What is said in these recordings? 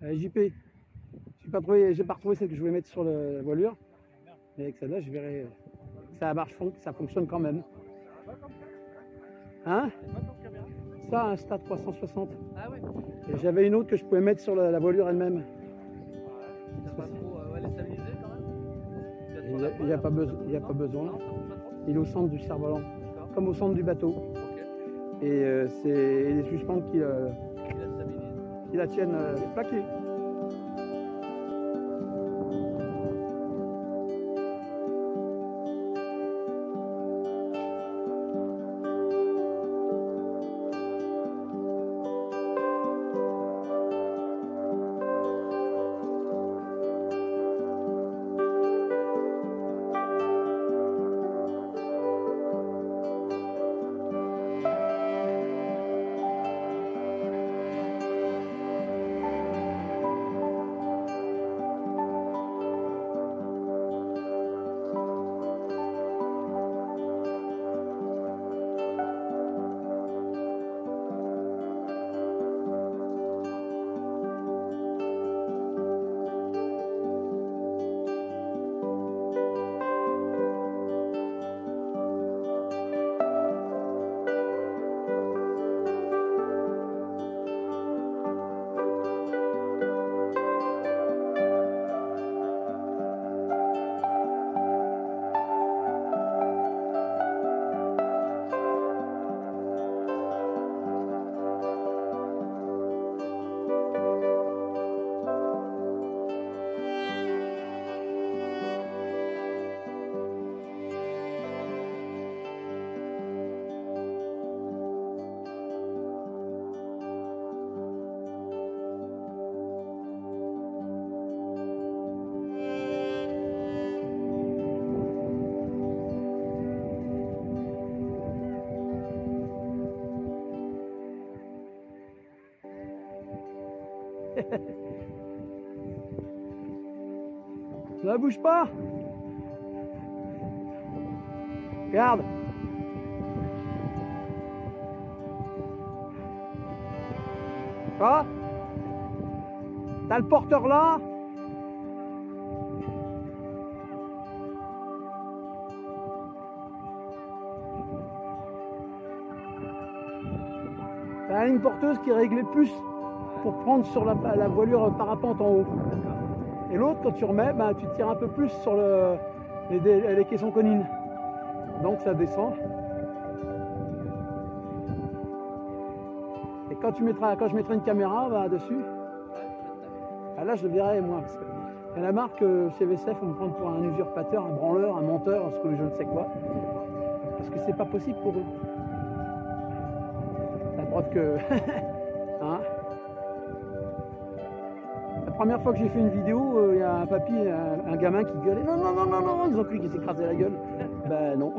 JP, j'ai pas retrouvé celle que je voulais mettre sur la voilure. Mais avec celle-là, je verrai ça marche, ça fonctionne quand même. Hein? Ça, un Insta 360. Ah ouais. J'avais une autre que je pouvais mettre sur la voilure elle-même. T'as pas trop, elle est stabilisée quand même? Il n'y a pas besoin. Non, ça bouge pas trop? Il est au centre du cerf-volant, comme au centre du bateau. Ok. Et c'est les suspentes qui la tiennent plaquée. Ça bouge pas. Regarde. Ah, t'as le porteur là. T'as une porteuse qui est réglée plus pour prendre sur la voilure parapente en haut. Et l'autre, quand tu remets, ben, tu tires un peu plus sur les caissons conines. Donc ça descend. Et quand je mettrai une caméra ben, dessus, ben là je le verrai moi. Parce que il y a la marque chez VSF, on me prend pour un usurpateur, un branleur, un menteur, ce que je ne sais quoi. Parce que c'est pas possible pour eux. La preuve que. Hein, la première fois que j'ai fait une vidéo, il y a un papy, un gamin qui gueulait non, non, non, non, non, ils ont cru qu'il s'écrasait la gueule. Ben non.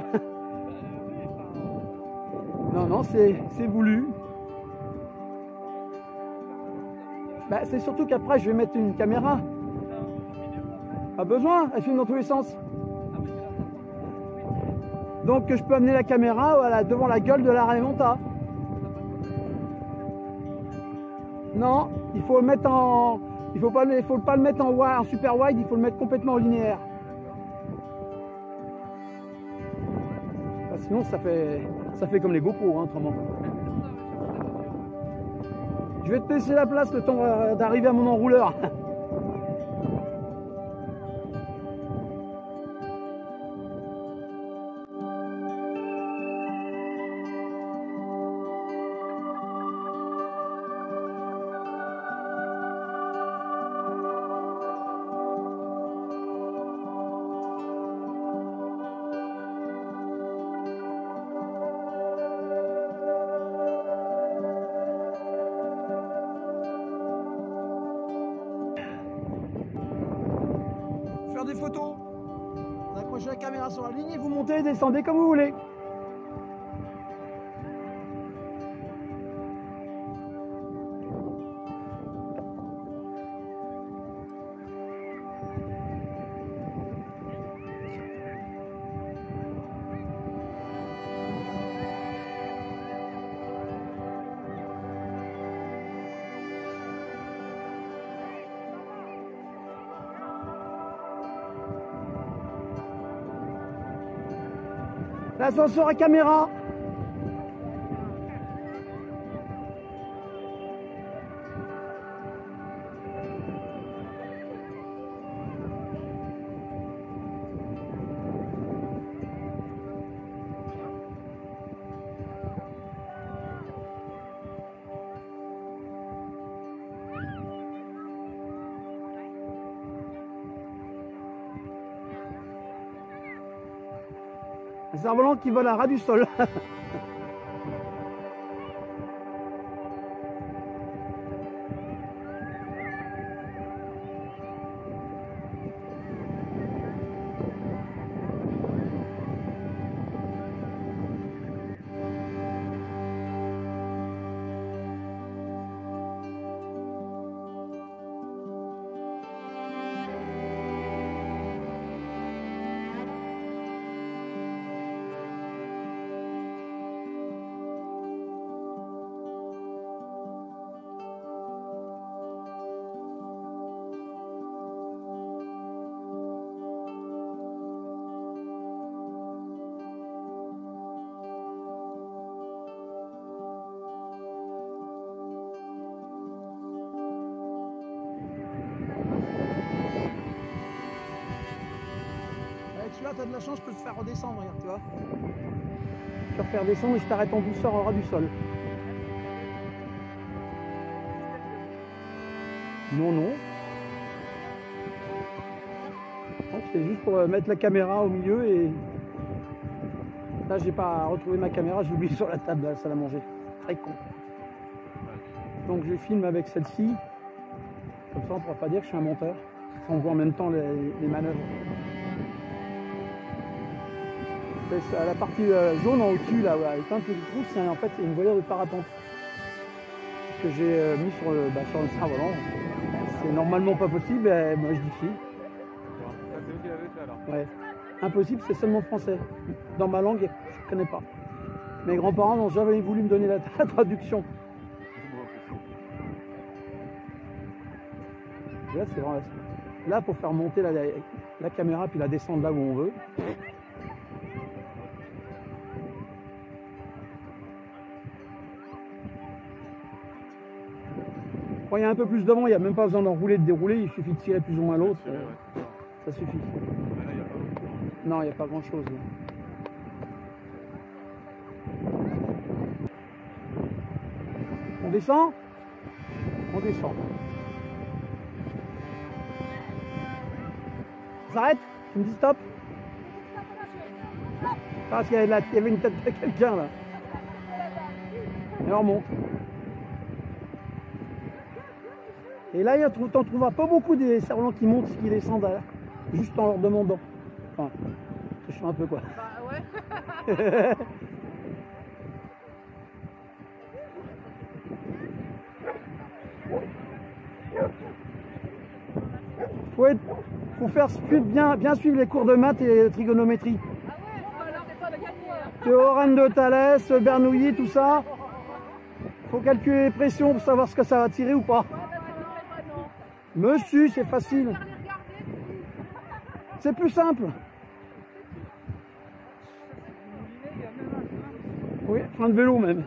Non, non, c'est voulu. Ben, c'est surtout qu'après, je vais mettre une caméra. Pas besoin, elle filme dans tous les sens. Donc je peux amener la caméra voilà, devant la gueule de la Raimanta. Non, il faut le mettre en. Il faut pas le mettre en super wide, il faut le mettre complètement en linéaire. Sinon ça fait comme les GoPro, hein, autrement. Je vais te laisser la place le temps d'arriver à mon enrouleur. Faire des photos, vous accrochez la caméra sur la ligne et vous montez et descendez comme vous voulez. L'ascenseur à caméra. Un cerf-volant qui vole à ras du sol. Celui-là, tu as de la chance, je peux te faire redescendre, regarde, tu vois. Je vais faire descendre et je t'arrête en douceur au ras du sol. Non, non. Donc c'est juste pour mettre la caméra au milieu et... Là, j'ai pas retrouvé ma caméra, j'ai oublié sur la table, là, ça l'a mangé. Très con. Donc je filme avec celle-ci. Comme ça, on ne pourra pas dire que je suis un monteur. On voit en même temps les manœuvres. La partie jaune en au-dessus, là, avec plein de petits trous, c'est en fait une voilure de parapente que j'ai mis sur le cerf-volant. C'est normalement pas possible, mais moi je dis si. Ça, c'est vous qui l'avez fait alors? Ouais. Impossible, c'est seulement français. Dans ma langue, je ne connais pas. Mes grands-parents n'ont jamais voulu me donner la traduction. Là, c'est vrai. Là, pour faire monter la caméra puis la descendre là où on veut. Quand il y a un peu plus de vent, il n'y a même pas besoin d'enrouler, de dérouler, il suffit de tirer plus ou moins l'autre. Ça suffit. Non, il n'y a pas grand chose. On descend? On descend. On s'arrête? Tu me dis stop? Parce qu'il y avait une tête de quelqu'un là. Et on remonte. Et là, t'en trouveras pas beaucoup des cerfs-volants qui montent, qui descendent juste en leur demandant. Enfin, je fais un peu quoi. Bah ouais. Faut faire bien suivre les cours de maths et de trigonométrie. Ah ouais, alors c'est pas de gagner. Théorème de Thalès, Bernoulli, tout ça. Faut calculer les pressions pour savoir ce que ça va tirer ou pas. Monsieur, c'est facile. C'est plus simple. Oui, frein de vélo même.